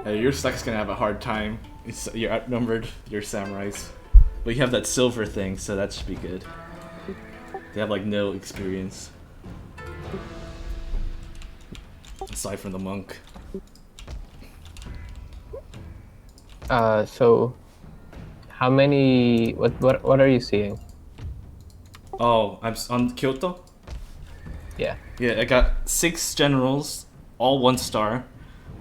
Your stack's gonna have a hard time. You're outnumbered, your samurais. But you have that silver thing, so that should be good. They have like no experience. Aside from the monk. So how many? What are you seeing? Oh, I'm on Kyoto? Yeah. Yeah, I got 6 generals, all 1 star.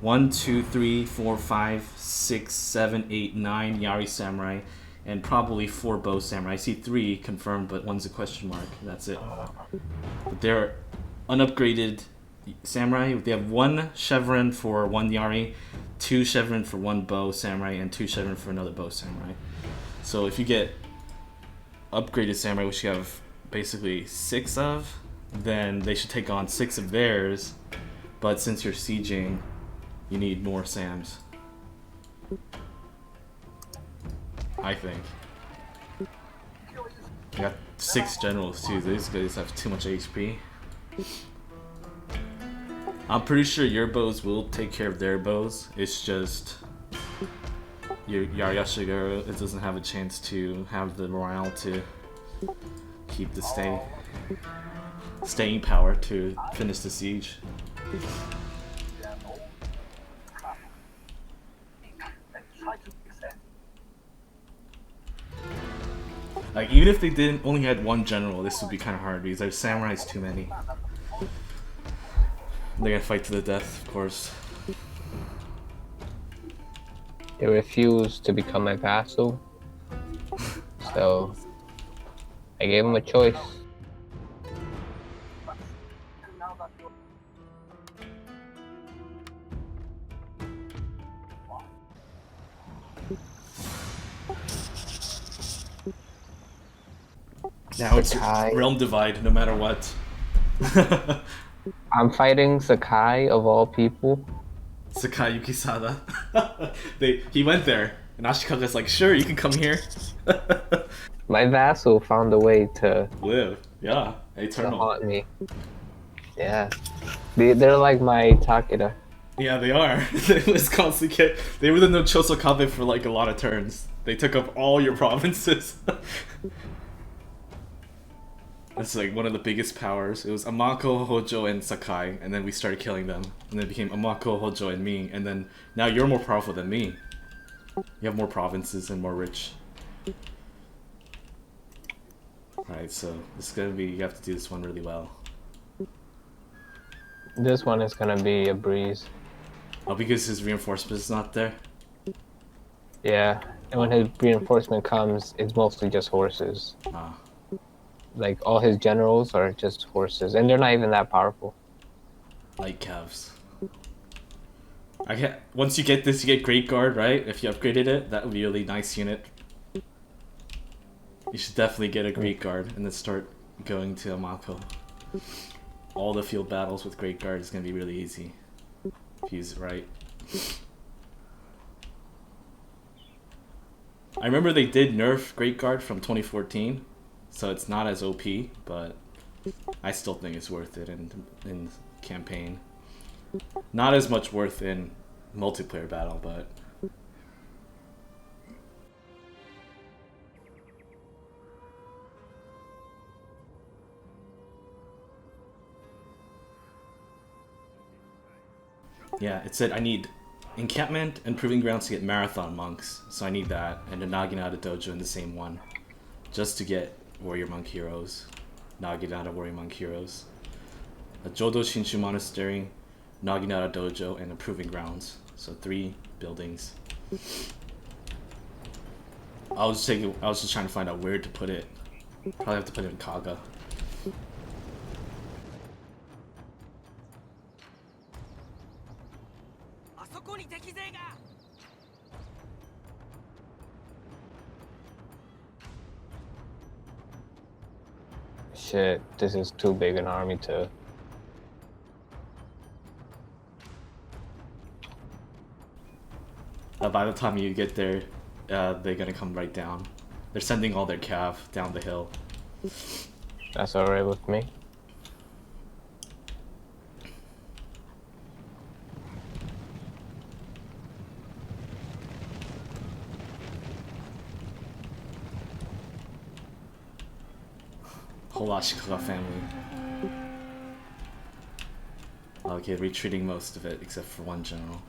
1, 2, 3, 4, 5, 6, 7, 8, 9 Yari samurai, and probably 4 bow samurai. I see 3 confirmed, but 1's a question mark. That's it. But they're unupgraded samurai. They have 1 chevron for 1 Yari, 2 chevron for 1 bow samurai, and 2 chevron for another bow samurai. So if you get upgraded samurai, which you have basically 6 of, then they should take on 6 of theirs. But since you're sieging, you need more Sams. I think. I got 6 generals too. These guys have too much HP. I'm pretty sure your bows will take care of their bows. It's just your Yashiguro, it doesn't have a chance to have the morale to keep the staying power to finish the siege. Like, even if they didn't only had 1 general, this would be kind of hard because there's samurais too many. They're gonna fight to the death, of course. They refused to become my vassal, so I gave him a choice. Now it's Sakai. realm divide, no matter what. I'm fighting Sakai of all people. Sakai Yukisada. He went there, and Ashikaga's like, sure, you can come here. My vassal found a way to Live, yeah, eternal. haunt me. Yeah, they're like my Takeda. Yeah, they are. They were the no Chosokabe for like a lot of turns. They took up all your provinces. That's like one of the biggest powers. It was Amako, Hojo, and Sakai, and then we started killing them. And then it became Amako, Hojo, and me, and then now you're more powerful than me. You have more provinces and more rich. Alright, so this is gonna be, you have to do this one really well. This one is gonna be a breeze. Oh, because his reinforcement is not there? Yeah, and when his reinforcement comes, it's mostly just horses. Ah. Like, all his generals are just horses, and they're not even that powerful. Light calves. Once you get this, you get Great Guard, right? If you upgraded it, that would be a really nice unit. You should definitely get a Great Guard and then start going to Amako. All the field battles with Great Guard is going to be really easy. If you use it right. I remember they did nerf Great Guard from 2014, so it's not as OP, but I still think it's worth it in campaign. Not as much worth in multiplayer battle, but yeah, it said I need encampment and proving grounds to get marathon monks, so I need that, and a Naginata dojo in the same one, just to get warrior monk heroes, Naginata warrior monk heroes, a Jodo Shinshu monastery, Naginata dojo, and a proving grounds. So 3 buildings. I was just trying to find out where to put it. Probably have to put it in Kaga. Shit, this is too big an army to... By the time you get there, they're gonna come right down. They're sending all their cav down the hill. That's alright with me. whole Ashikaga family. Okay, retreating most of it except for one general.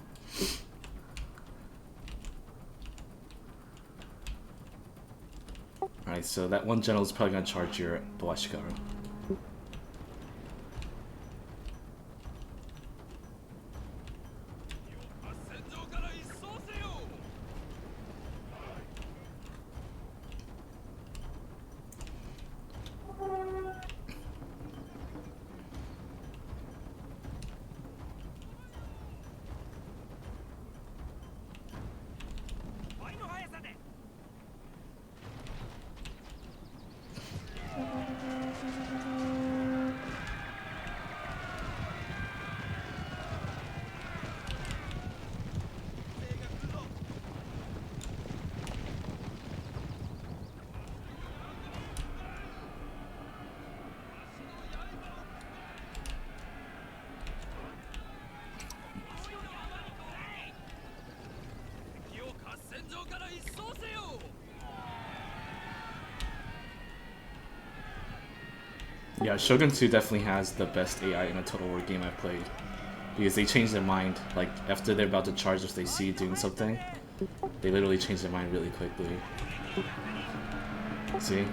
Alright, so that one general is probably gonna charge your Boashikaru. Yeah, Shogun 2 definitely has the best AI in a Total War game I've played. Because they change their mind, like, after they're about to charge if they see you doing something, they literally change their mind really quickly. See?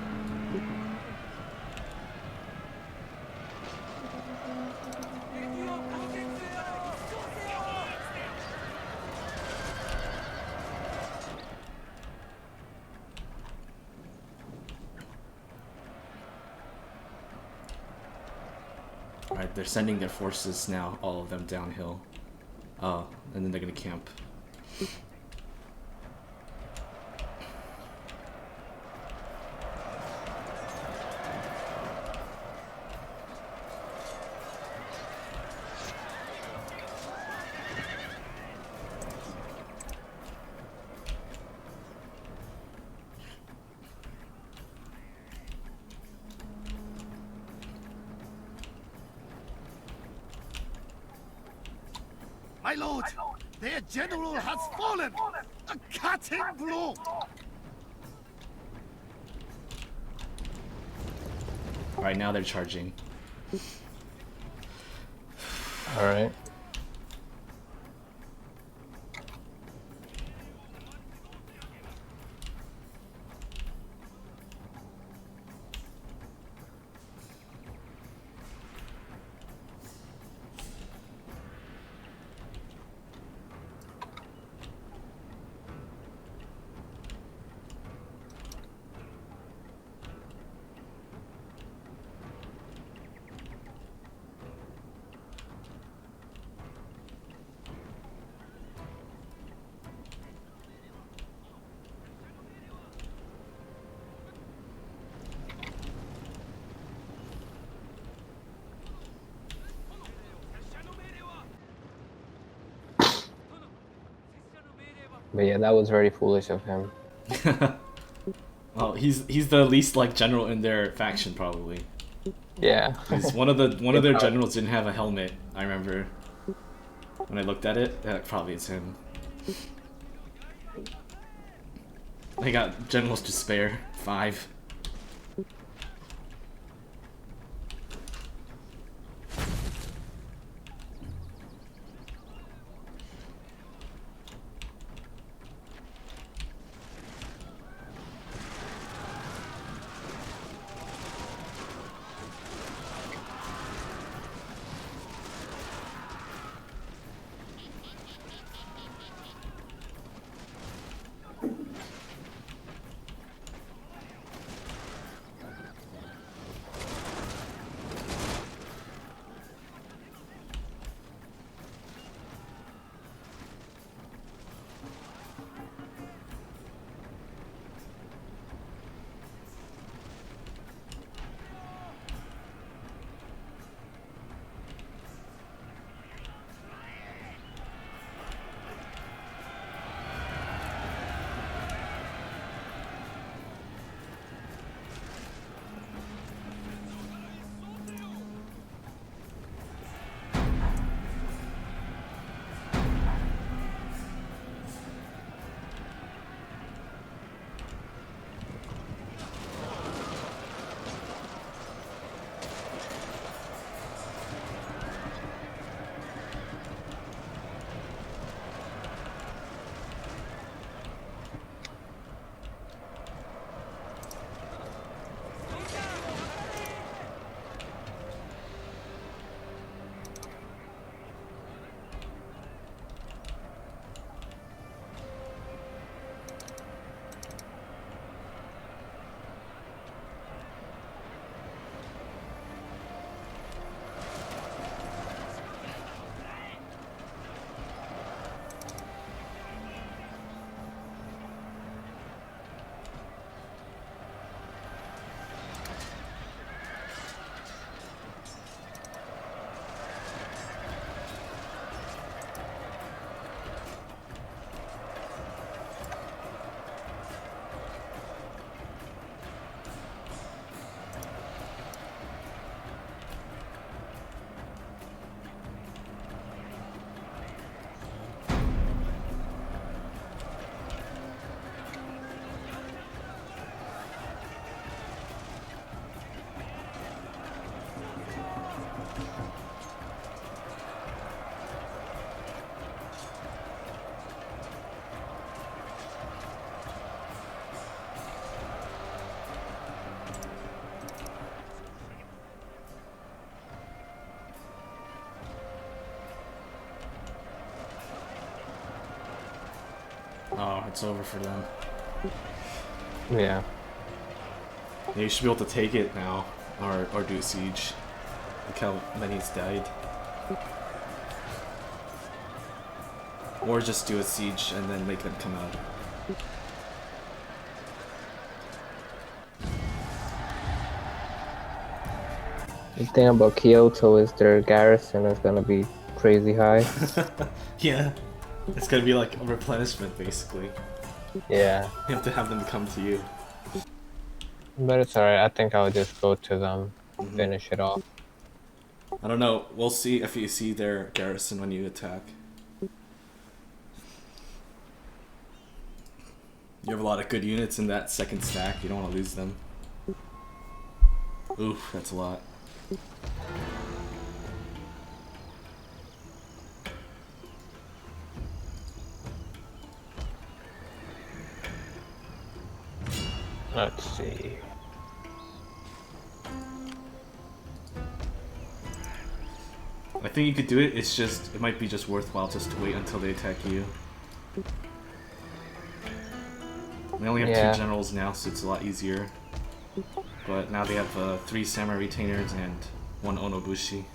Alright, they're sending their forces now, all of them downhill. Oh, and then they're gonna camp. My lord, their general has fallen! A cutting blow! Alright, now they're charging. Alright. But yeah, that was very foolish of him. Well, he's the least like general in their faction probably. Yeah. Because one of their generals didn't have a helmet. I remember when I looked at it. That probably is him. They got generals to spare, 5. Oh, it's over for them. Yeah. Yeah, you should be able to take it now, or do a siege. Look how many's died. Or just do a siege and then make them come out. The thing about Kyoto is their garrison is gonna be crazy high. Yeah. It's gonna be like a replenishment, basically. Yeah. You have to have them come to you. But it's alright, I think I'll just go to them, finish it off. I don't know. We'll see if you see their garrison when you attack. You have a lot of good units in that second stack. You don't want to lose them. Oof, that's a lot. Let's see. I think you could do it. It's just, it might be just worthwhile just to wait until they attack you. We only have 2 generals now, so it's a lot easier. But now they have 3 samurai retainers and 1 onobushi.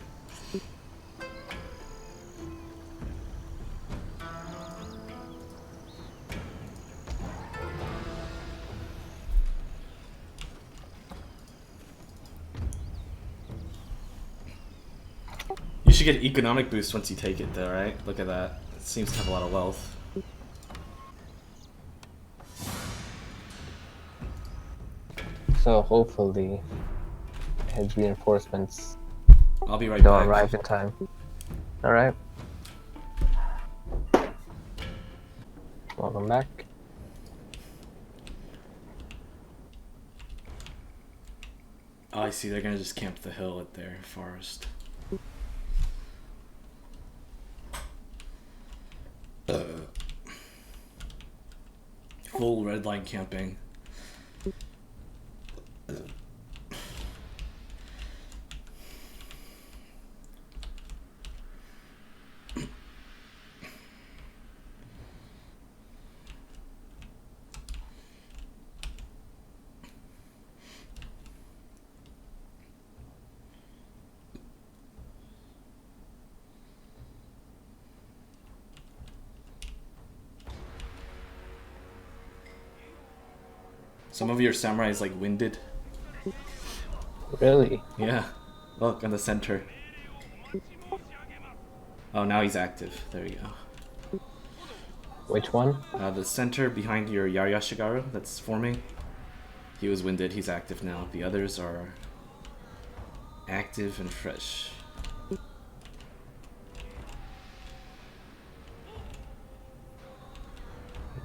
You should get economic boost once you take it though, right? Look at that. It seems to have a lot of wealth. So hopefully his reinforcements I'll be right don't back. arrive in time. Alright. Welcome back. Oh, I see. They're gonna just camp the hill at their forest. Full red line camping. Some of your samurai is like winded. Really? Yeah. Look, in the center. Oh, now he's active. There you go. Which one? The center behind your Yayashigaru that's forming. He was winded, he's active now. The others are active and fresh.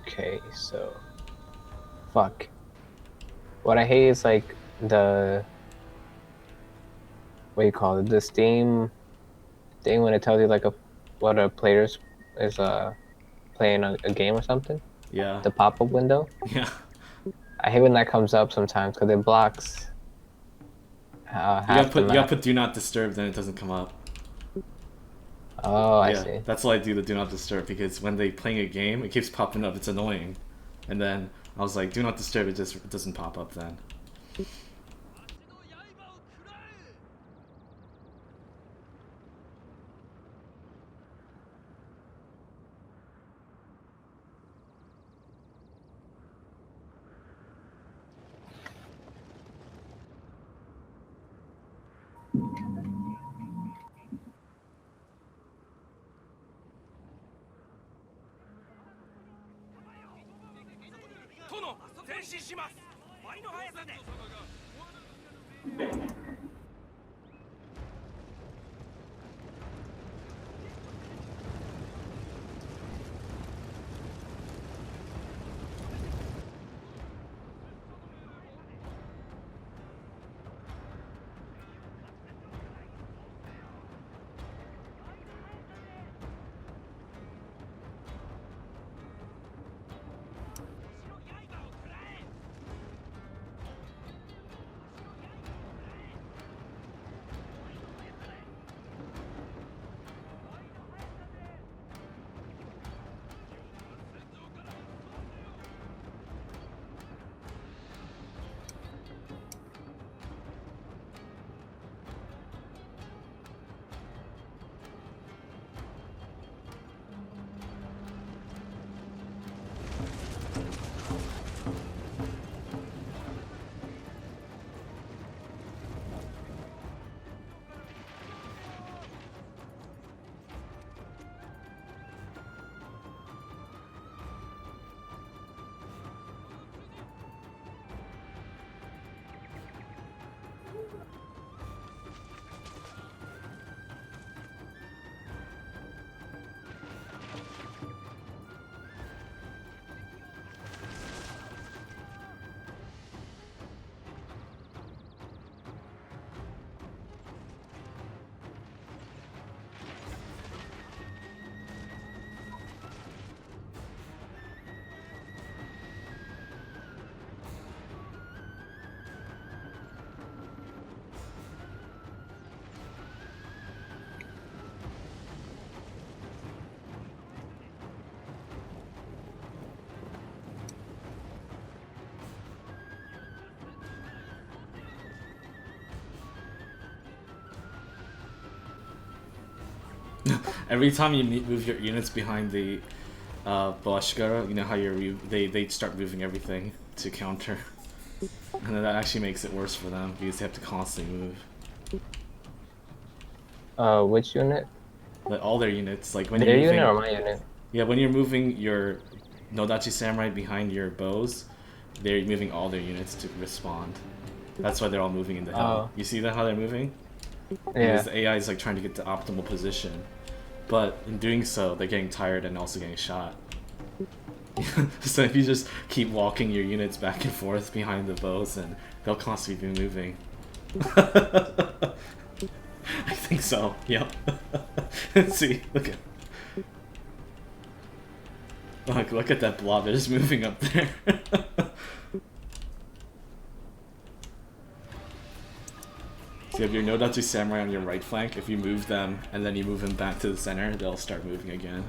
Okay, so fuck. What I hate is like the what do you call it? The Steam thing when it tells you like what a player's is playing a game or something. Yeah. The pop-up window. Yeah. I hate when that comes up sometimes because it blocks half the You map. gotta put do not disturb, then it doesn't come up. Oh, I Yeah, see. that's why I do the do not disturb, because when they playing a game, it keeps popping up. It's annoying. And then I was like, do not disturb. It doesn't pop up then. Every time you move your units behind the Boashigara, you know how they start moving everything to counter. And then that actually makes it worse for them because they have to constantly move. Which unit? But all their units, like when Their you're moving, unit or my unit? yeah, when you're moving your Nodachi Samurai behind your bows, they're moving all their units to respond. That's why they're all moving in the hill. Oh. You see that how they're moving? Yeah. Because the AI is like trying to get the optimal position, but in doing so, they're getting tired and also getting shot. So if you just keep walking your units back and forth behind the bows, then they'll constantly be moving. I think so. Yep. Let's see. Look at that blob. They're just moving up there. So you have your Nodachi Samurai on your right flank. If you move them and then you move them back to the center, they'll start moving again.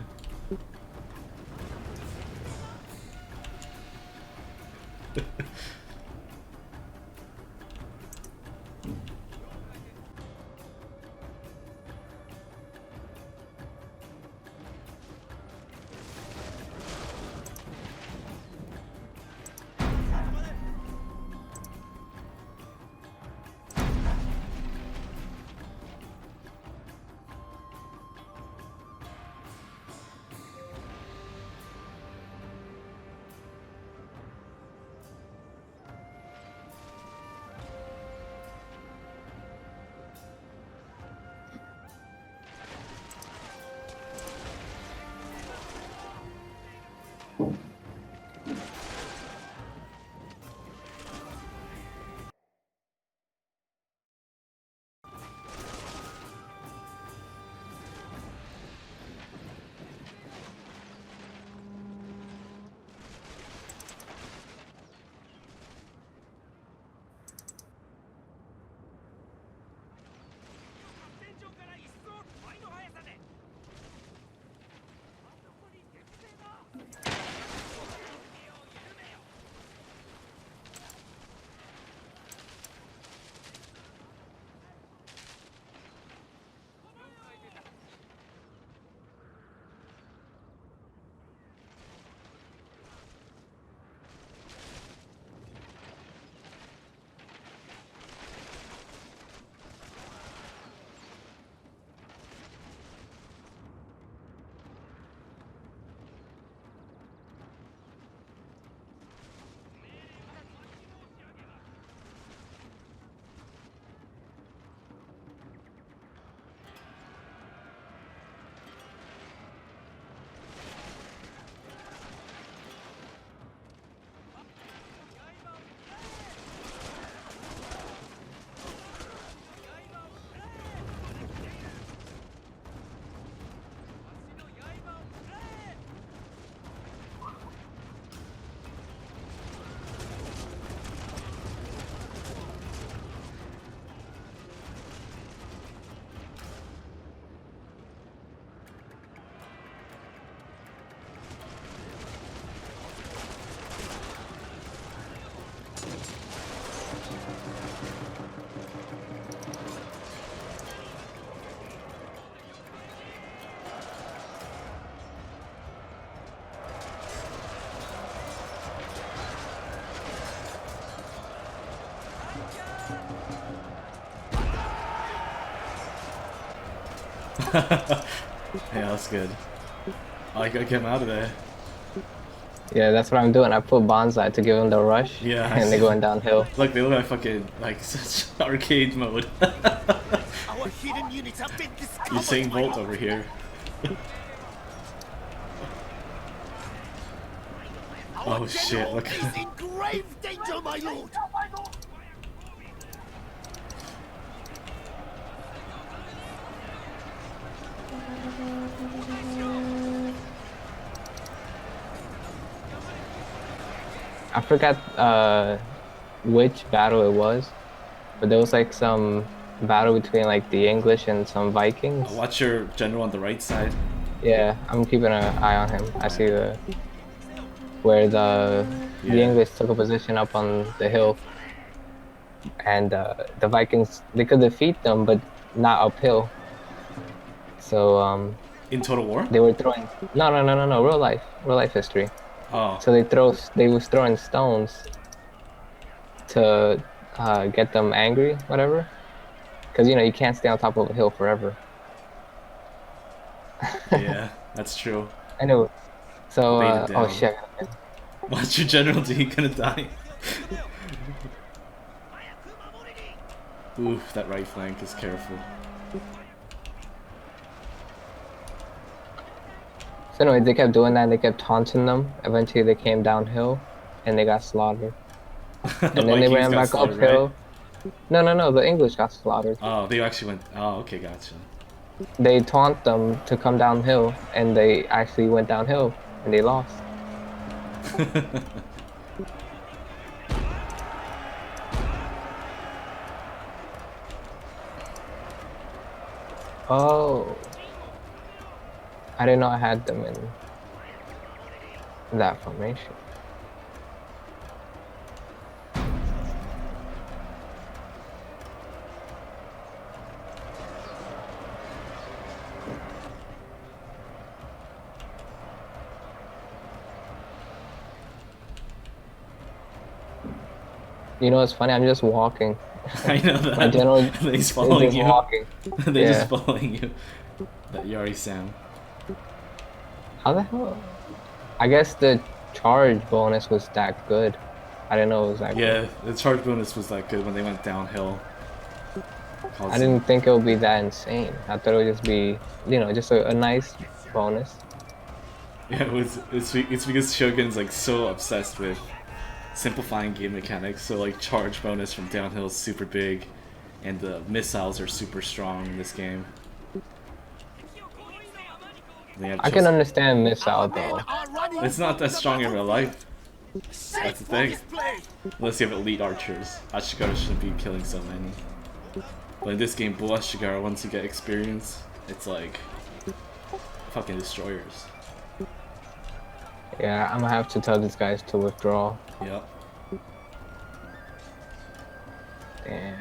Yeah, that's good. I gotta get him out of there. Yeah, that's what I'm doing. I put bonsai to give them the rush. Yeah, and they're going downhill. Look, they look like fucking like such arcade mode. Our hidden units have been discovered. Usain Bolt over here. Our Oh shit! general Look. is in grave danger, my lord. I forgot which battle it was, but there was like some battle between like the English and some Vikings. Watch your general on the right side. Yeah, I'm keeping an eye on him. I see where the English took a position up on the hill, and the Vikings, they could defeat them, but not uphill. So In Total War? They were throwing no, real life history. Oh. So they was throwing stones to get them angry, whatever. Because you can't stay on top of a hill forever. Yeah, that's true. I know. So Bait it oh down. shit. Watch your general, dude. You're gonna die. Oof, that right flank is careful. So anyway, they kept doing that and they kept taunting them. Eventually they came downhill and they got slaughtered. The And then they Vikings ran got back slaughtered, uphill. right? No, the English got slaughtered. Oh, they actually went. Oh, okay, gotcha. They taunt them to come downhill and they actually went downhill and they lost. Oh. I didn't know I had them in that formation. You know what's funny? I'm just walking. I know that. My general He's following just you. walking. They're Yeah. just following you. That Yari Sam. How the hell? I guess the charge bonus was that good. I didn't know it was that good. Yeah, the charge bonus was that good when they went downhill. I didn't think it would be that insane. I thought it would just be, just a nice bonus. Yeah, it's because Shogun's like so obsessed with simplifying game mechanics. So like charge bonus from downhill is super big, and the missiles are super strong in this game. I can understand missile though. It's not that strong in real life. That's the thing. Unless you have elite archers. Ashigara shouldn't be killing so many. But in this game, Bull Ashigara, once you get experience, it's like fucking destroyers. Yeah, I'm gonna have to tell these guys to withdraw. Yep. Damn.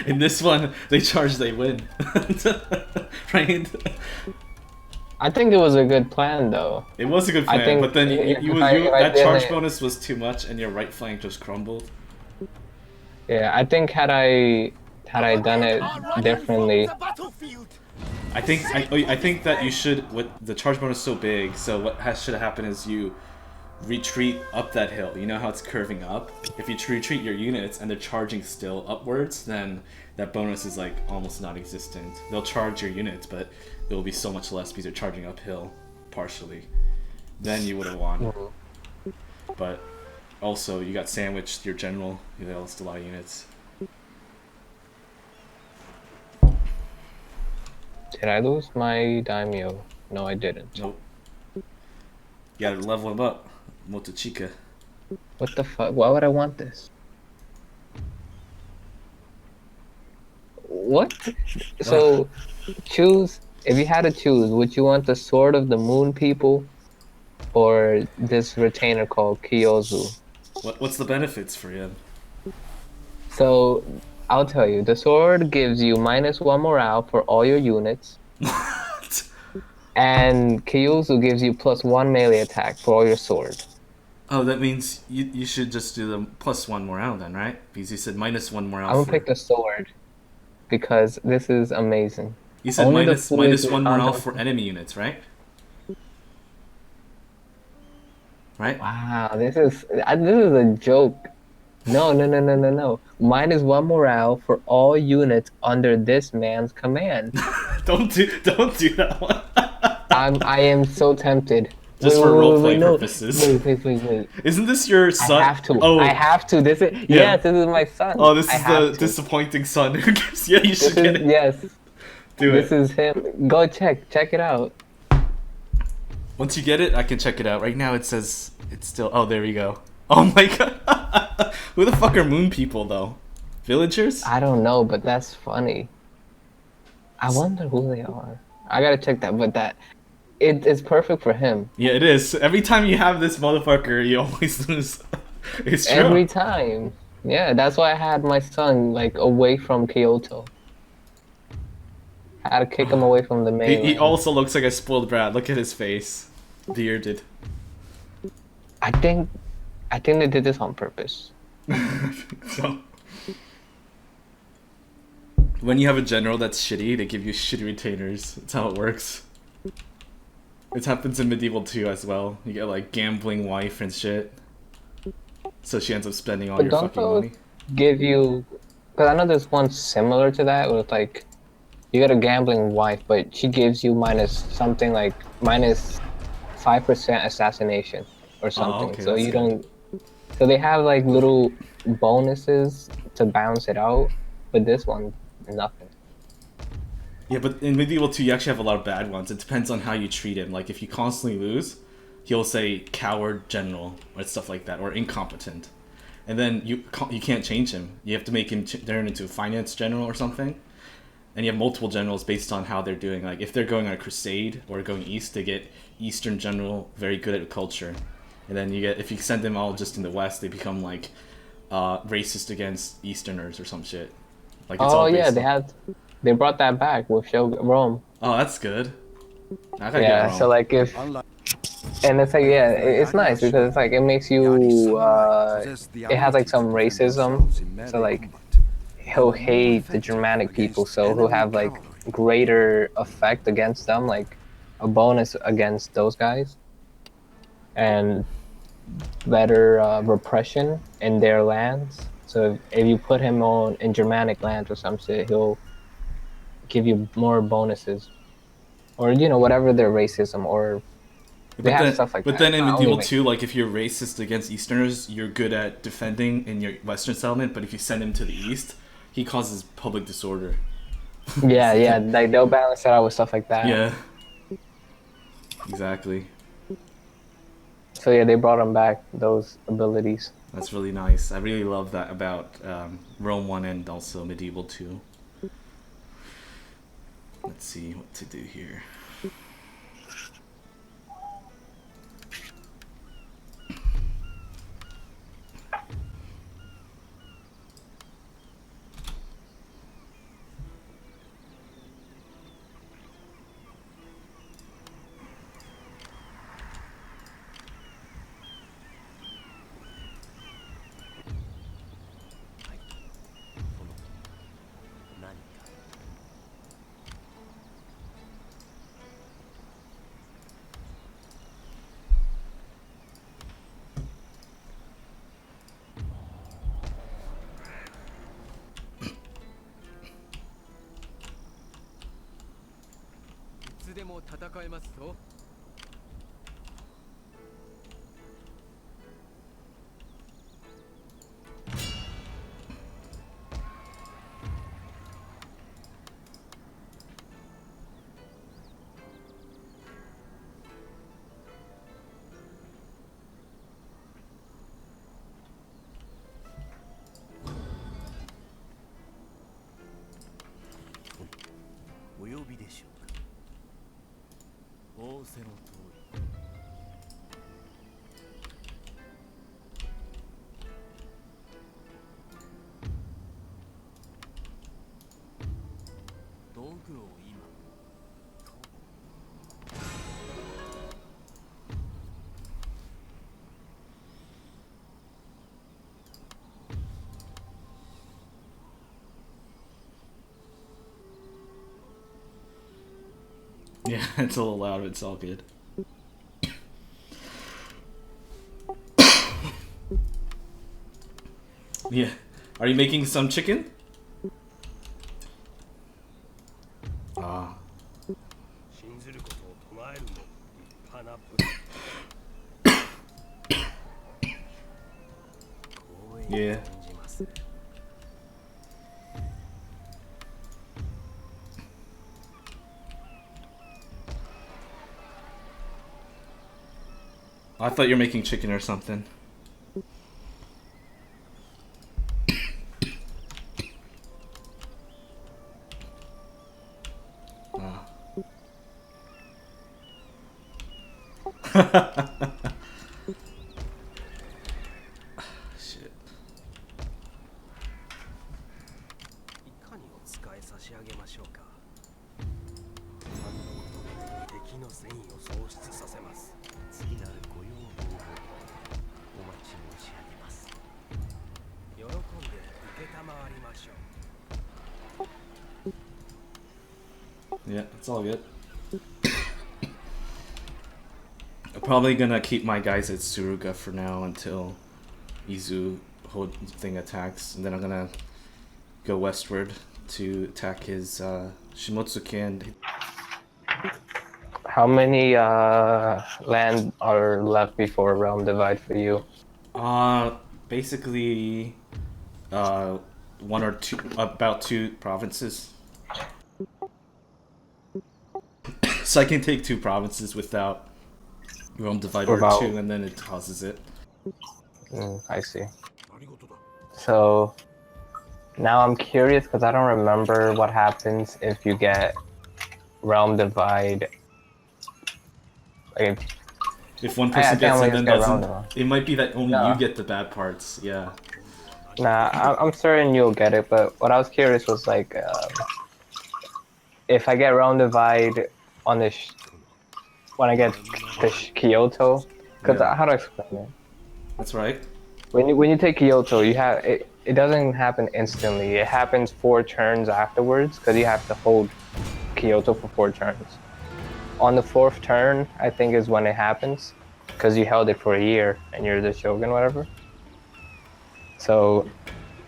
In this one, they charge, they win. Right? I think it was a good plan though. It was a good plan, think but then that if charge bonus was too much, and your right flank just crumbled. Yeah, I think had I done it differently. I think that you should. With the charge bonus so big, so what should happen is you retreat up that hill. You know how it's curving up? If you retreat your units and they're charging still upwards, then that bonus is like almost non-existent. They'll charge your units, but it will be so much less because they're charging uphill partially. Then you would have won. But also, you got sandwiched your general. You lost a lot of units. Did I lose my daimyo? No, I didn't. Nope. You gotta level him up. Motochika. What the fuck? Why would I want this? What? So, choose. If you had to choose, would you want the Sword of the Moon People or this retainer called Kyozu? What's the benefits for him? So, I'll tell you. The sword gives you -1 morale for all your units. What? And Kyozu gives you +1 melee attack for all your sword. Oh, that means you should just do the +1 morale then, right? Because you said -1 morale. I'm gonna pick the sword because this is amazing. You said Only the -1 morale fools- for enemy units, right? Right? Wow, this is a joke. No. -1 morale for all units under this man's command. Don't do that one. I am so tempted. Just for roleplay purposes. Wait. Isn't this your son? I have to. Oh, I have to. Yes, this is my son. oh, this I is have the to. disappointing son who gives. Yeah, you should This get is, it. yes, Do this it. is him. Go check it out. Once you get it, I can check it out. Right now, it says it's still. Oh, there we go. Oh my god. Who the fuck are moon people though? Villagers? I don't know, but that's funny. I wonder who they are. I gotta check that, but it's perfect for him. Yeah, it is. Every time you have this motherfucker, you always lose. It's true. Every time. Yeah, that's why I had my son like away from Kyoto. How to kick him away from the He mainland. also looks like a spoiled brat. Look at his face. Bearded. I think they did this on purpose. So, when you have a general that's shitty, they give you shitty retainers. That's how it works. It happens in Medieval 2 as well. You get like gambling wife and shit. So she ends up spending all But your don't fucking those money. give you? Because I know there's one similar to that where it's like you get a gambling wife, but she gives you minus something like minus 5% assassination or Oh, something. okay, So that's you good. don't. So they have like little bonuses to balance it out, but this one, nothing. Yeah, but in Medieval 2, you actually have a lot of bad ones. It depends on how you treat him. Like, if you constantly lose, he'll say coward general or stuff like that, or incompetent. And then you can't change him. You have to make him turn into a finance general or something. And you have multiple generals based on how they're doing. Like, if they're going on a crusade or going east, they get Eastern general, very good at culture. And then you get, if you send them all just in the west, they become like racist against Easterners or some shit. Like, it's Oh all yeah, based on... they brought that back with Shogun Rome. Oh, that's good. I gotta get Yeah, Rome. so like if and it's like yeah, it's nice because it's like it makes you it has like some racism. So like he'll hate the Germanic people, so he'll have like greater effect against them, like a bonus against those guys, and better repression in their lands. So if you put him on in Germanic lands or some shit, he'll give you more bonuses, or you know whatever their racism or they have stuff like But that. then It's in not only Medieval 2, like if you're racist against Easterners, you're good at defending in your Western settlement. But if you send him to the East, he causes public disorder. yeah, like they'll balance it out with stuff like that. Yeah. Exactly. So yeah, they brought him back those abilities. That's really nice. I really love that about Rome 1 and also Medieval 2. Let's see what to do here. Yeah, it's a little loud, but it's all good. Yeah. Are you making some chicken? Ah. Yeah. I thought you were making chicken or something. Ah. Shit. Yeah, it's all good. I'm probably gonna keep my guys at Suruga for now until Izu whole thing attacks, and then I'm gonna go westward to attack his Shimotsuke and... How many land are left before realm divide for you? Basically, one or two, about 2 provinces. So I can take 2 provinces without realm divide or 2, and then it causes it. I see. So now I'm curious because I don't remember what happens if you get realm divide. Like, if one person gets it and then doesn't, it might be that only you get the bad parts. Yeah. Nah, I'm certain you'll get it. But what I was curious was like, if I get realm divide on this, when I get to Kyoto, because how to explain it? That's right. When you take Kyoto, you have it. It doesn't happen instantly. It happens 4 turns afterwards because you have to hold Kyoto for 4 turns. On the 4th turn, I think is when it happens, because you held it for a year and you're the Shogun, whatever. So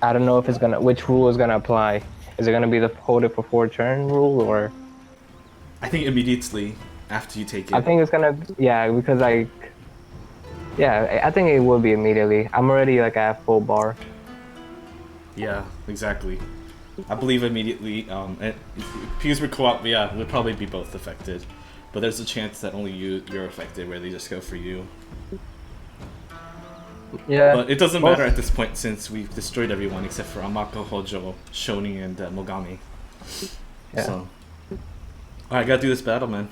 I don't know if it's gonna, which rule is gonna apply. Is it gonna be the hold it for 4 turn rule, or? I think immediately after you take it. I think it's gonna, because I think it will be immediately. I'm already like at full bar. Yeah, exactly. I believe immediately. Because we're co-op, we'll probably be both affected. But there's a chance that only you're affected, where they just go for you. Yeah. But it doesn't matter at this point since we've destroyed everyone except for Amako, Hojo, Shoni, and Mogami. Yeah. So, alright, gotta do this battle, man.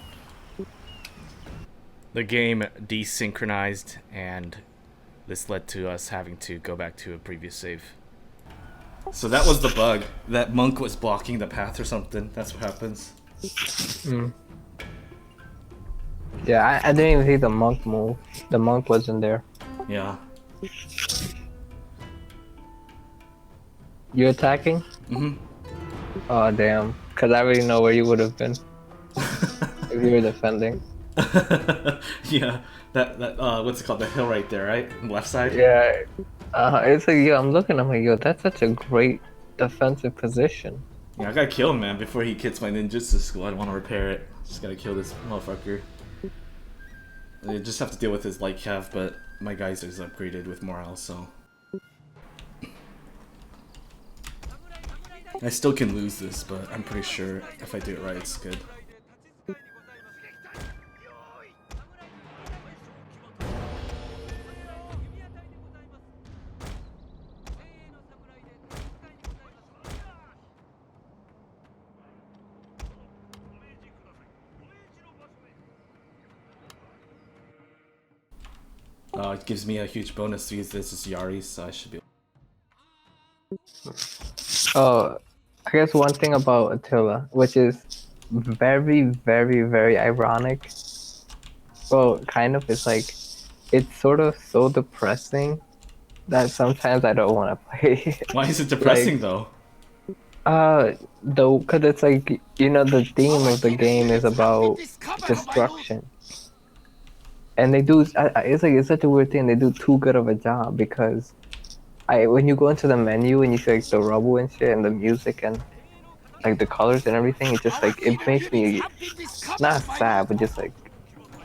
The game desynchronized, and this led to us having to go back to a previous save. So that was the bug. That monk was blocking the path or something. That's what happens. Yeah, I didn't even see the monk move. The monk wasn't there. Yeah. You attacking? Mm-hmm. Oh, damn. Because I already know where you would have been if you were defending. Yeah, that what's it called? The hill right there, right? On the left side? Yeah. It's like, I'm looking, I'm like, that's such a great defensive position. Yeah, I gotta kill him, man, before he gets my ninjutsu school. I don't want to repair it. Just gotta kill this motherfucker. I just have to deal with his light cav, but my guys is upgraded with morale, so... I still can lose this, but I'm pretty sure if I do it right, it's good. It gives me a huge bonus to use this as Yari, so I should be... Oh, I guess one thing about Attila, which is very, very, very ironic. Well, kind of, it's like, it's sort of so depressing that sometimes I don't want to play. Why is it depressing, though? Though, because it's like, the theme of the game is about destruction. And they do, it's such a weird thing, they do too good of a job, because when you go into the menu and you see like the rubble and shit and the music and like the colors and everything, it just like, it makes me not sad, but just like,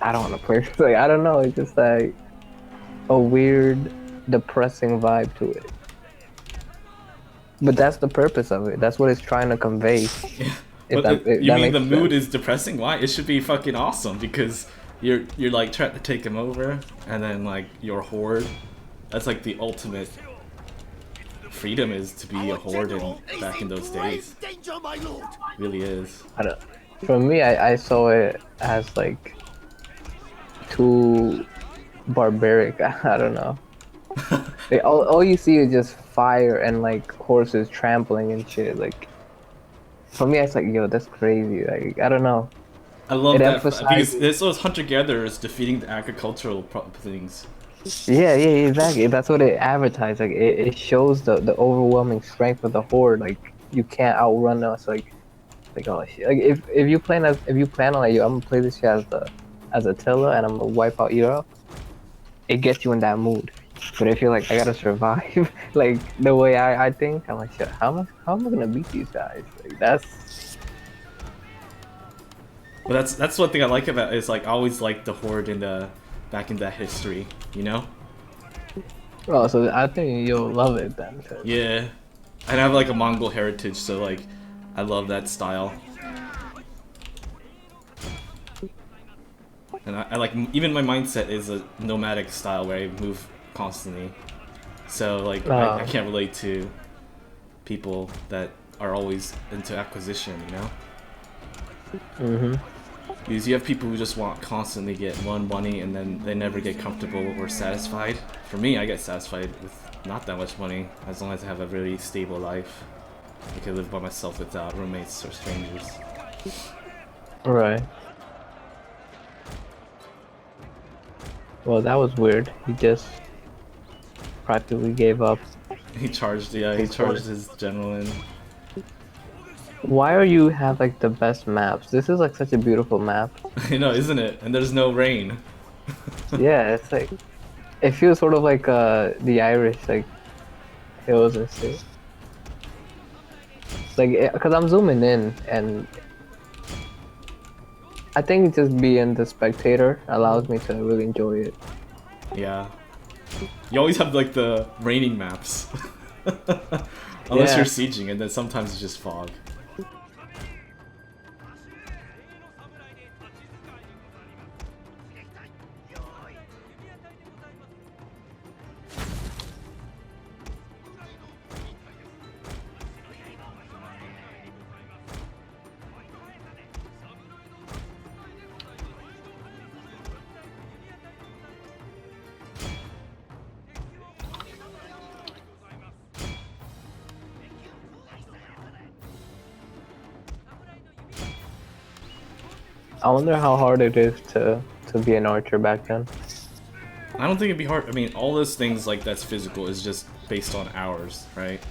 I don't want to play. Like, I don't know, it's just like a weird, depressing vibe to it. But that's the purpose of it. That's what it's trying to convey. You mean the mood is depressing? Why? It should be fucking awesome, because you're like trying to take him over, and then like your horde. That's like the ultimate freedom, is to be a horde back in those days. It really is. For me, I saw it as like too barbaric. I don't know. Like, all you see is just fire and like horses trampling and shit. Like, for me, it's like, yo, that's crazy. Like, I don't know. I love It that because emphasizes. it's those hunter-gatherers defeating the agricultural things. Yeah, yeah, exactly. That's what it advertised. Like it shows the overwhelming strength of the horde. Like you can't outrun us. Like oh shit. Like if you plan on like yo, I'm gonna play this shit as Attila and I'm gonna wipe out Europe, it gets you in that mood. But if you're like I gotta survive, like the way I think, I'm like shit. How am I gonna beat these guys? Like that's But that's one thing I like about it, is like I always like the horde in the back in that history, you know? oh so I think you'll love it then. 'Cause Yeah. And I have like a Mongol heritage, so like I love that style. And I like even my mindset is a nomadic style where I move constantly. So like I can't relate to people that are always into acquisition, you know? Because you have people who just want constantly get one money and then they never get comfortable or satisfied. For me, I get satisfied with not that much money as long as I have a really stable life. I can live by myself without roommates or strangers. right. Well, that was weird. He just practically gave up. He charged, yeah, he charged his general in. Why are you have like the best maps? This is like such a beautiful map. You know, isn't it? And there's no rain. Yeah, it's like it feels sort of like the Irish like hills and shit. Like because I'm zooming in and I think just being the spectator allows me to really enjoy it. Yeah. You always have like the raining maps. Unless you're sieging, and then sometimes it's just fog. I wonder how hard it is to be an archer back then. I don't think it'd be hard. I mean, all those things like that's physical is just based on hours, right?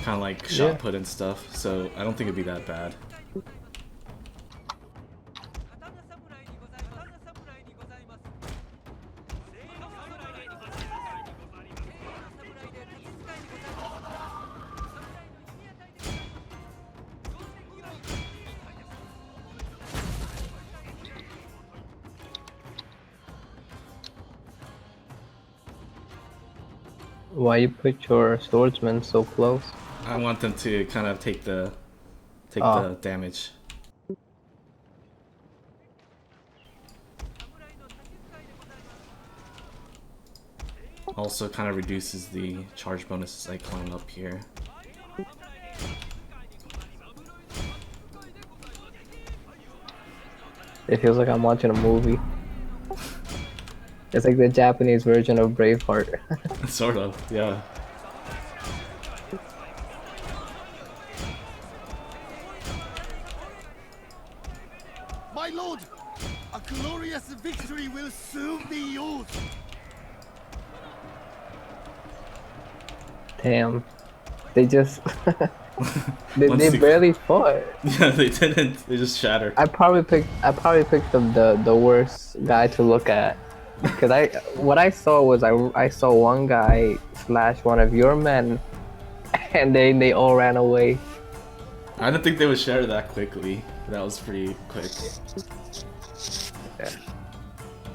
Kind of like shot put and stuff. So I don't think it'd be that bad. Why you put your swordsman so close? I want them to kind of take the damage. Also kind of reduces the charge bonus as I climb up here. It feels like I'm watching a movie. It's like the Japanese version of Braveheart. Sort of, yeah. My lord, a glorious victory will soon be yours. Damn. They just they 160. barely fought. Yeah, they didn't. They just shattered. I probably picked the worst guy to look at. Cause what I saw was I saw one guy slash one of your men and they all ran away. I didn't think they would shatter that quickly. That was pretty quick. Yeah.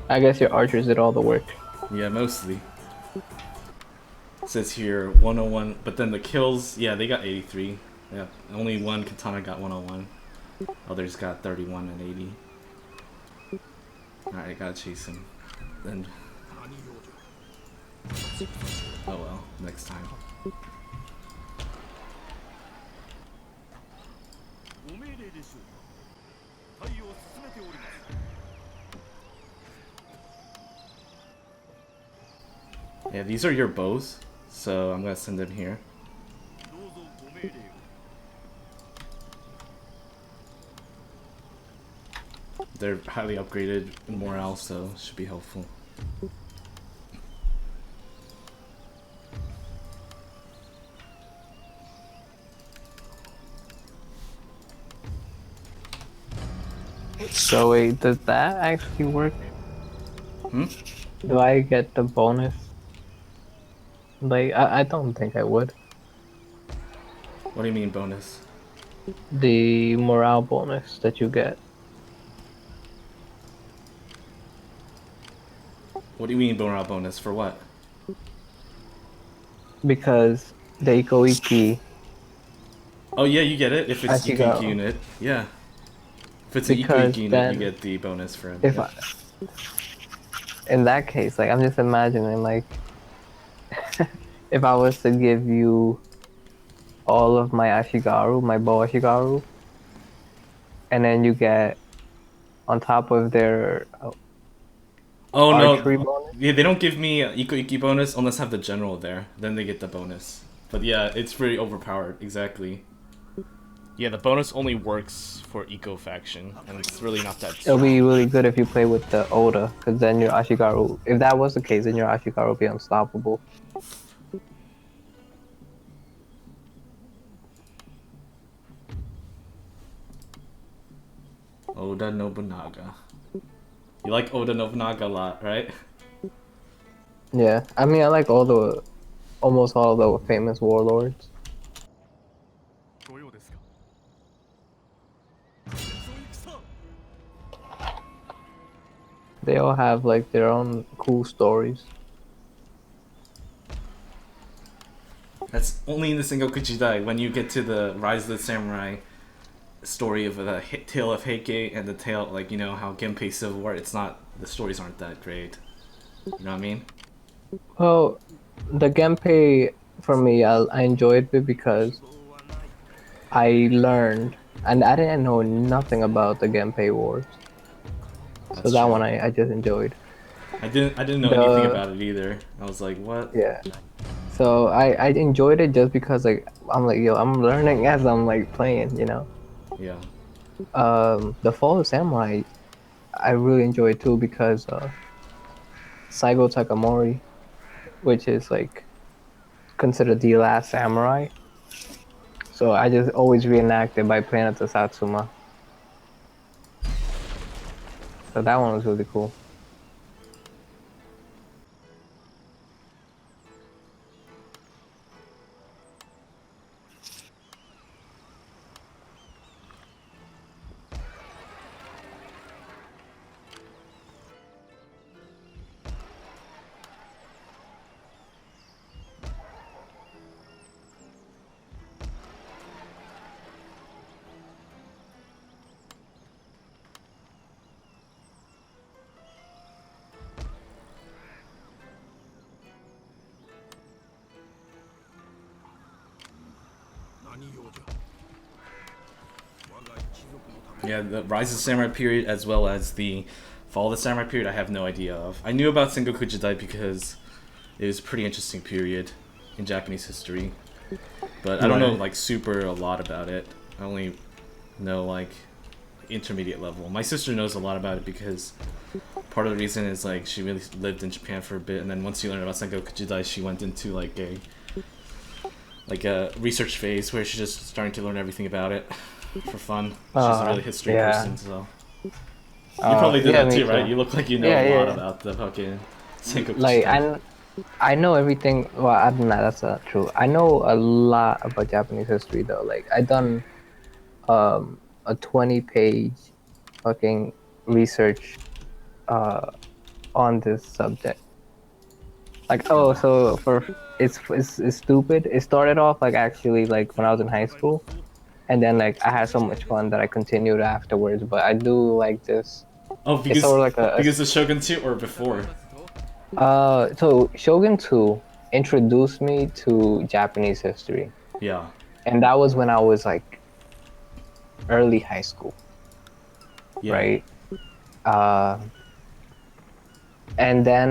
I guess your archers did all the work. Yeah, mostly. It says here 101, but then the kills, yeah, they got 83. Yeah, only one katana got 101. Others got 31 and 80. Alright, I gotta chase him. Then. Oh well, next time. Yeah, these are your bows, so I'm gonna send them here. They're highly upgraded in morale, so should be helpful. So wait, does that actually work? Hmm? Do I get the bonus? Like, I don't think I would. What do you mean bonus? The morale bonus that you get. What do you mean morale bonus? For what? Because the Ikko Oh yeah, you get it if it's Ikko Ikki Ashigaru. unit. Yeah. If it's an Ikko Because Ikki unit, you then, get the bonus for him. if Yeah. in that case, like, I'm just imagining, like, if I was to give you all of my Ashigaru, my bow Ashigaru, and then you get on top of their Oh archery no, bonus. yeah, they don't give me a Ikko Ikki bonus unless I have the general there. Then they get the bonus. But yeah, it's pretty overpowered. Exactly. Yeah, the bonus only works for Ikko faction, and it's really not that It'll strong. be really good if you play with the Oda, because then your Ashigaru, if that was the case, then your Ashigaru will be unstoppable. Oda Nobunaga. You like Oda Nobunaga a lot, right? Yeah, I mean, I like almost all the famous warlords. They all have like their own cool stories. That's only in the Sengoku Jidai when you get to the Rise of the Samurai story of the tale of Heike and the tale, like, you know, how Genpei Civil War, it's not, the stories aren't that great. You know what I mean? Well, the Genpei for me, I enjoyed it because I learned, and I didn't know nothing about the Genpei Wars. That's So that true. one I just enjoyed. I didn't know anything about it either. I was like, what? Yeah. So I enjoyed it just because like I'm like, yo, I'm learning as I'm like playing, you know. Yeah. The Fall of Samurai I really enjoyed too because Saigo Takamori, which is like considered the last samurai. So I just always reenact it by playing at the Satsuma. So that one was really cool. Yeah, the Rise of the Samurai period as well as the Fall of the Samurai period I have no idea of. I knew about Sengoku Jidai because it was a pretty interesting period in Japanese history. But I don't know like super a lot about it. I only know like intermediate level. My sister knows a lot about it because part of the reason is like she really lived in Japan for a bit, and then once you learn about Sengoku Jidai, she went into like a research phase where she's just starting to learn everything about it for fun. She's a really history person, so you probably did that too, right? You look like you know a lot about the fucking Sengoku Jidai. I know everything. Well, I don't know. That's not true. I know a lot about Japanese history though. Like I done a 20-page fucking research on this subject. Like so for it's stupid. It started off like actually like when I was in high school, and then like I had so much fun that I continued afterwards. But I do like this. Oh, because it's sort of like because the Shogun 2 or before? So Shogun 2 introduced me to Japanese history. Yeah. And that was when I was like early high school. Yeah. Right? And then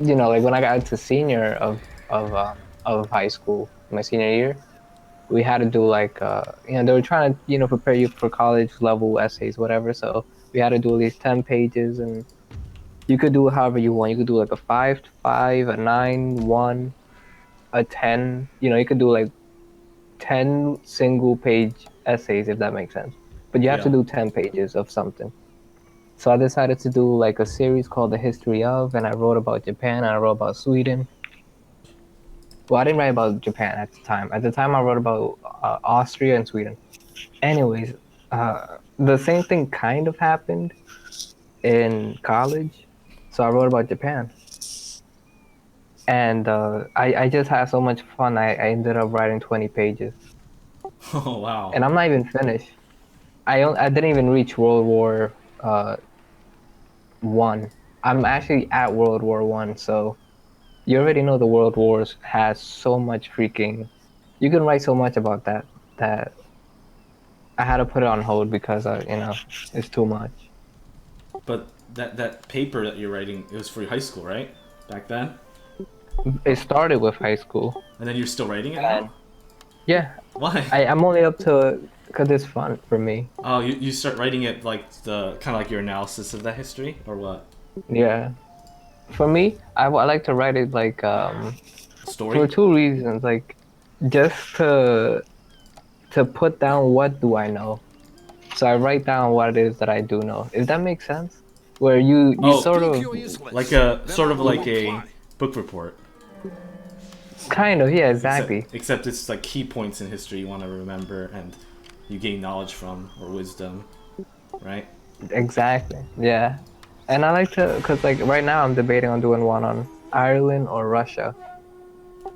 you know, like when I got into senior of high school, my senior year, we had to do like you know, they were trying to, you know, prepare you for college level essays, whatever. So we had to do at least 10 pages, and you could do it however you want. You could do like a 5 to 5, a 9, 1, a 10. You know, you could do like 10 single page essays, if that makes sense. But you have to Yeah. do 10 pages of something. So I decided to do like a series called The History of, and I wrote about Japan, and I wrote about Sweden. Well, I didn't write about Japan at the time. At the time, I wrote about Austria and Sweden. Anyways, the same thing kind of happened in college. So I wrote about Japan. And I just had so much fun. I ended up writing 20 pages. Oh wow. And I'm not even finished. I didn't even reach World War One. I'm actually at World War One, so you already know the World Wars has so much freaking. You can write so much about that I had to put it on hold because it's too much. But that paper that you're writing, it was for high school, right? Back then? It started with high school. And then you're still writing it And now? yeah, Why? I'm only up to because it's fun for me. Oh, you start writing it like the kind of like your analysis of that history, or what? Yeah, for me, I like to write it like Story? for two reasons. Like just to put down what do I know. So I write down what it is that I do know. If that makes sense, where you Oh, sort of like a sort of like a book report. kind of yeah exactly. Except it's like key points in history you want to remember and you gain knowledge from or wisdom, right? Exactly. Yeah. And I like to, cause like right now I'm debating on doing one on Ireland or Russia.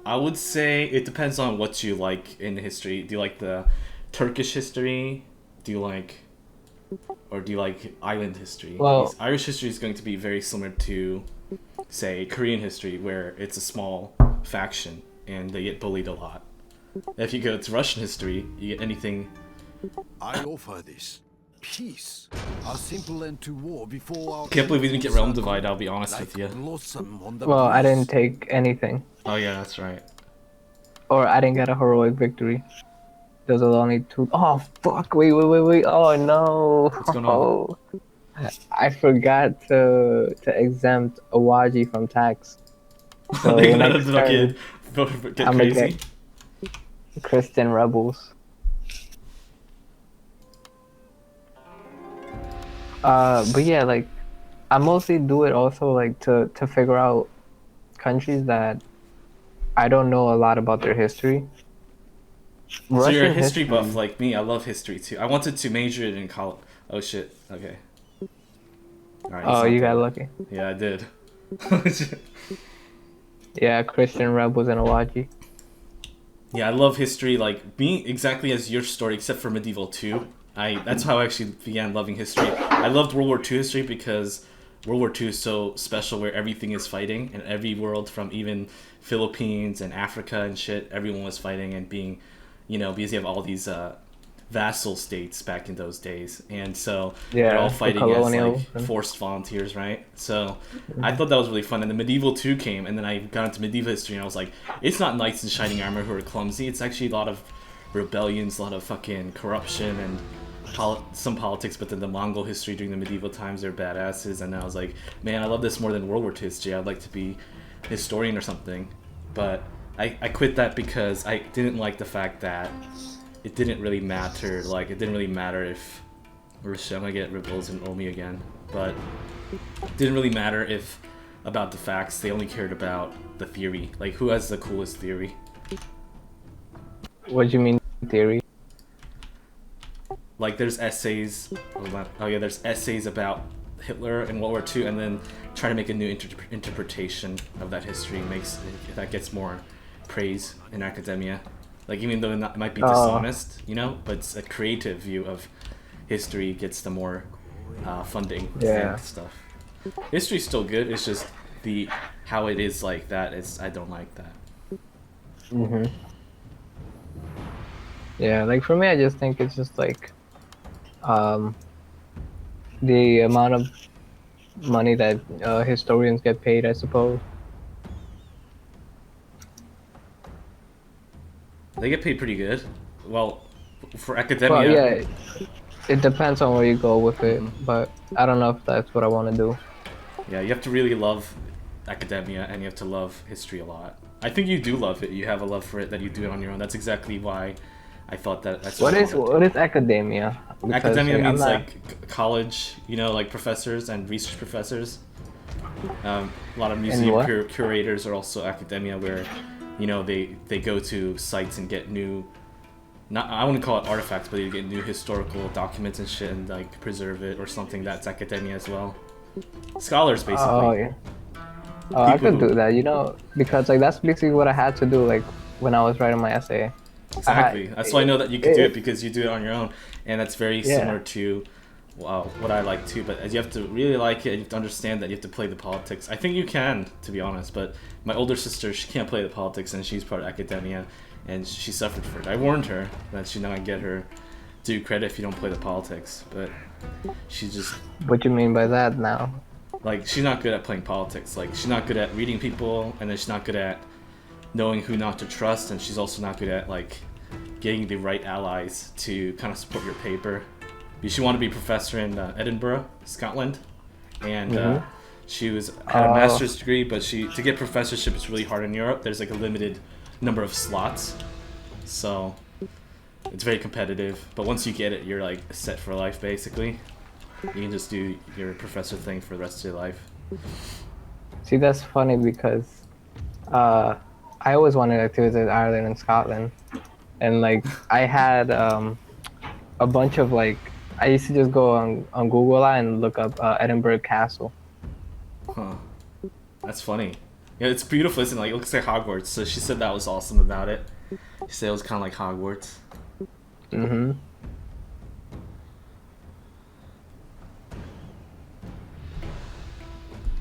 I would say it depends on what you like in history. Do you like the Turkish history? Do you like, or do you like island history? Well, Because Irish history is going to be very similar to, say, Korean history, where it's a small faction and they get bullied a lot. If you go to Russian history, you get anything. I offer this. Peace. A simple end to war before our Can't believe we didn't get Realm Divide, I'll be honest with you. blossom on the well, I breeze. didn't take anything, Oh yeah, that's right. or I didn't get a heroic victory. Those are the only two. Oh fuck! Wait! Oh no! What's going on? Oh, I forgot to exempt Awaji from tax. So They're gonna next turn, fucking get I'ma crazy. get Christian rebels. But yeah, like I mostly do it also like to figure out countries that I don't know a lot about their history. So you're a Russian history buff like me. I love history too. I wanted to major it in college. Oh shit. Okay. Alright. Oh, you got lucky. Yeah, I did. Yeah, Christian rebels and Awaji. Yeah, I love history. Like being exactly as your story, except for medieval 2. That's how I actually began loving history. I loved World War II history because World War II is so special, where everything is fighting, and every world from even Philippines and Africa and shit, everyone was fighting and being, because you have all these vassal states back in those days, and so they're Yeah, all the fighting as colonial. like forced volunteers, right? So I thought that was really fun. And the medieval 2 came, and then I got into medieval history, and I was like, it's not knights in shining armor who are clumsy. It's actually a lot of rebellions, a lot of fucking corruption and some politics. But then the Mongol history during the medieval times, they're badasses. And I was like, man, I love this more than World War II history. I'd like to be a historian or something. But I quit that because I didn't like the fact that it didn't really matter. Like, it didn't really matter if I'm gonna get rebels and Omi again, but it didn't really matter if about the facts. They only cared about the theory. Like, who has the coolest theory? What do you mean theory? Like, there's essays. Oh yeah, there's essays about Hitler and World War II, and then trying to make a new interpretation of that history that gets more praise in academia. Like, even though it might be dishonest, but it's a creative view of history gets the more funding and stuff. History's still good. It's just how it is like that. I don't like that. Mhm. Yeah, like for me, I just think it's just like, the amount of money that historians get paid, I suppose. They get paid pretty good. Well, for academia. Well, yeah, It depends on where you go with it, but I don't know if that's what I want to do. Yeah, you have to really love academia, and you have to love history a lot. I think you do love it. You have a love for it that you do it on your own. That's exactly why I thought that's What I is wanted to what do. is academia? Because, Academia I'm means not- like college, you know, like professors and research professors. A lot of And museum what? curators are also academia, where, you know, they go to sites and get new, not, I wouldn't call it artifacts, but you get new historical documents and shit and like preserve it or something. That's academia as well. Scholars, basically. Oh yeah. Oh, I People could who- do that, you know, because like that's basically what I had to do like when I was writing my essay. Exactly. That's why I know that you can do it, because you do it on your own, and that's very Yeah. similar to what I like too. But you have to really like it, and you have to understand that you have to play the politics. I think you can, to be honest. But my older sister, she can't play the politics, and she's part of academia, and she suffered for it. I warned her that she's not gonna get her due credit if you don't play the politics, but she just What you mean by that now? like she's not good at playing politics. Like she's not good at reading people, and then she's not good at knowing who not to trust, and she's also not good at like getting the right allies to kind of support your paper. She wanted to be a professor in Edinburgh, Scotland, and she had a master's degree, but to get professorship is really hard in Europe. There's like a limited number of slots, so it's very competitive. But once you get it, you're like set for life basically. You can just do your professor thing for the rest of your life. See, that's funny because I always wanted to visit Ireland and Scotland, and like I had a bunch of like I used to just go on Google and look up Edinburgh Castle. Huh. That's funny. Yeah, it's beautiful, isn't it? Like, it looks like Hogwarts. So she said that was awesome about it. She said it was kind of like Hogwarts. Mm-hmm.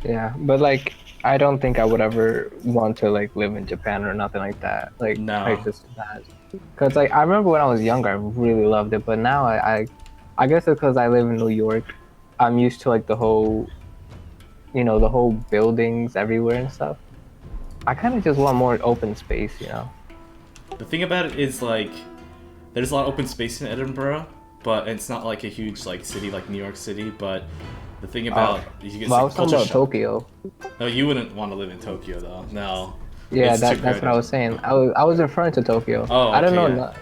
Yeah, but like I don't think I would ever want to like live in Japan or nothing like that. Like No. I just that. Cause like I remember when I was younger, I really loved it, but now I guess it's because I live in New York. I'm used to like the whole, you know, the whole buildings everywhere and stuff. I kind of just want more open space, you know. The thing about it is, like, there's a lot of open space in Edinburgh, but it's not like a huge like city like New York City. But the thing about you get Well, I was talking culture about shock. Tokyo. No, you wouldn't want to live in Tokyo though. No. Yeah, It's too that's what I crowded. was saying. I was referring to Tokyo. Oh, I don't know. okay,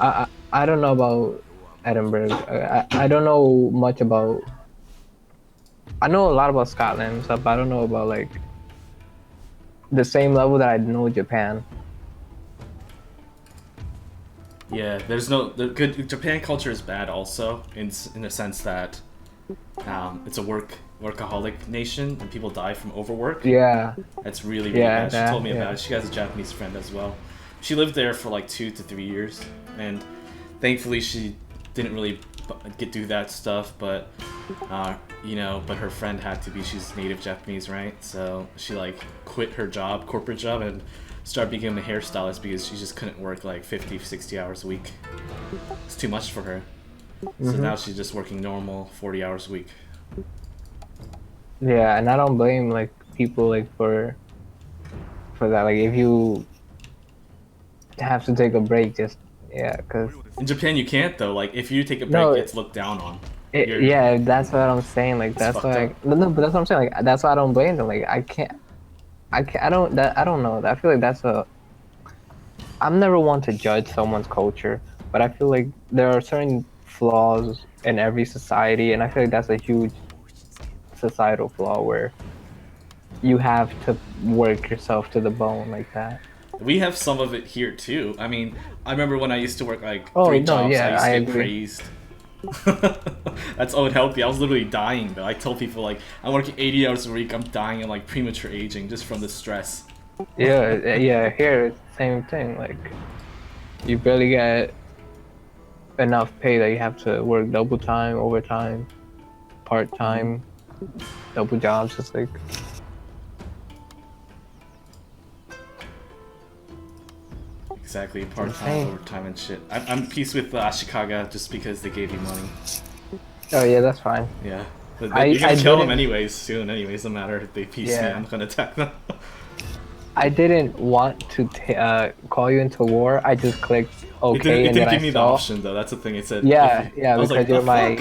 yeah. I don't know about Edinburgh. I don't know much about. I know a lot about Scotland and stuff, but I don't know about like the same level that I know Japan. Yeah, there's no the good Japan culture is bad also in the sense that it's a workaholic nation and people die from overwork. Yeah, That's really, really Yeah, bad. She that- told me yeah. about it. She has a Japanese friend as well. She lived there for like 2 to 3 years, and thankfully she didn't really get through that stuff. But you know, but her friend had to be. She's native Japanese, right? So she like quit her job, corporate job, and started becoming a hairstylist because she just couldn't work like 50, 60 hours a week. It's too much for her. So now she's just working normal 40 hours a week. yeah, and I don't blame like people like for that. Like if you have to take a break, just cause In Japan, you can't though. Like if you take a break, No, it's looked down on. You're- yeah, that's what I'm saying. Like that's fucked why. up. No, but that's what I'm saying. Like that's why I don't blame them. Like I can't. I don't know. I feel like that's a. I'm never one to judge someone's culture, but I feel like there are certain flaws in every society, and I feel like that's a huge societal flaw where you have to work yourself to the bone like that. We have some of it here too. I mean, I remember when I used to work like Oh, 3 no, jobs, yeah, I used to I get agree. praised. That's unhealthy. I was literally dying though. I tell people like I'm working 80 hours a week. I'm dying of like premature aging just from the stress. Yeah. Here it's the same thing. Like you barely get enough pay that you have to work double time, overtime, part time, double jobs. It's like Exactly, part Insane. time, overtime, and shit. I'm peace with Ashikaga just because they gave you money. oh yeah, that's fine. Yeah, but I- you're gonna I kill them didn't- anyways soon. Anyways, no matter if they piece me, Yeah. I'm gonna attack them. I didn't want to call you into war. I just clicked okay, It and didn't then give I me the saw. option though. That's the thing. It said. Yeah, I was because like, you're the my.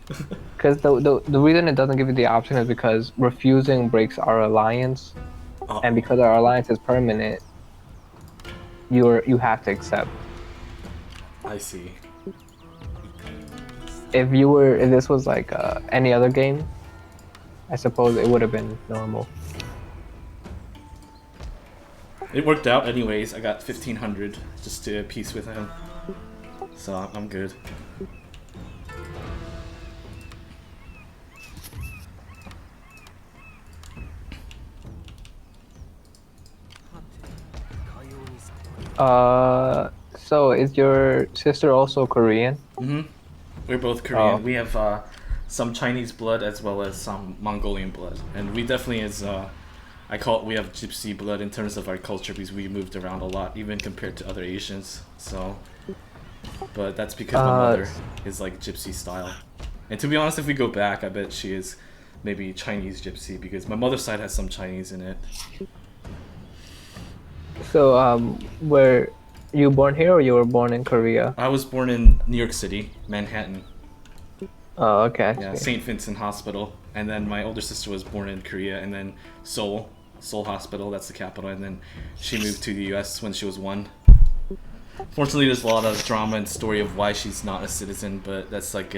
fuck? Because the reason it doesn't give you the option is because refusing breaks our alliance, and Uh-oh. because our alliance is permanent, you have to accept. I see. If this was like any other game, I suppose it would have been normal. It worked out anyways. I got 1500 just to peace with him, so I'm good. So is your sister also Korean? We're both Korean. Oh. We have some Chinese blood as well as some Mongolian blood, and we definitely we have Gypsy blood in terms of our culture because we moved around a lot, even compared to other Asians. So, but that's because my mother is like Gypsy style, and to be honest, if we go back, I bet she is maybe Chinese Gypsy because my mother's side has some Chinese in it. So were you born here or you were born in Korea? I was born in New York City, Manhattan. Oh, okay. I Yeah, see. St. Vincent Hospital, and then my older sister was born in Korea, and then Seoul Hospital, that's the capital, and then she moved to the U.S. when she was 1. Fortunately, there's a lot of drama and story of why she's not a citizen, but that's like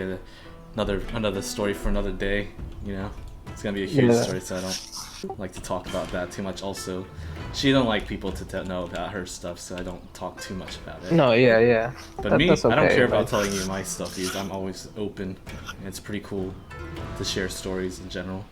another story for another day. You know, it's gonna be a huge story, so I don't like to talk about that too much. Also, she don't like people to know about her stuff, so I don't talk too much about it. No, yeah. But That's I don't okay, care about like- telling you my stuff because I'm always open, and it's pretty cool to share stories in general.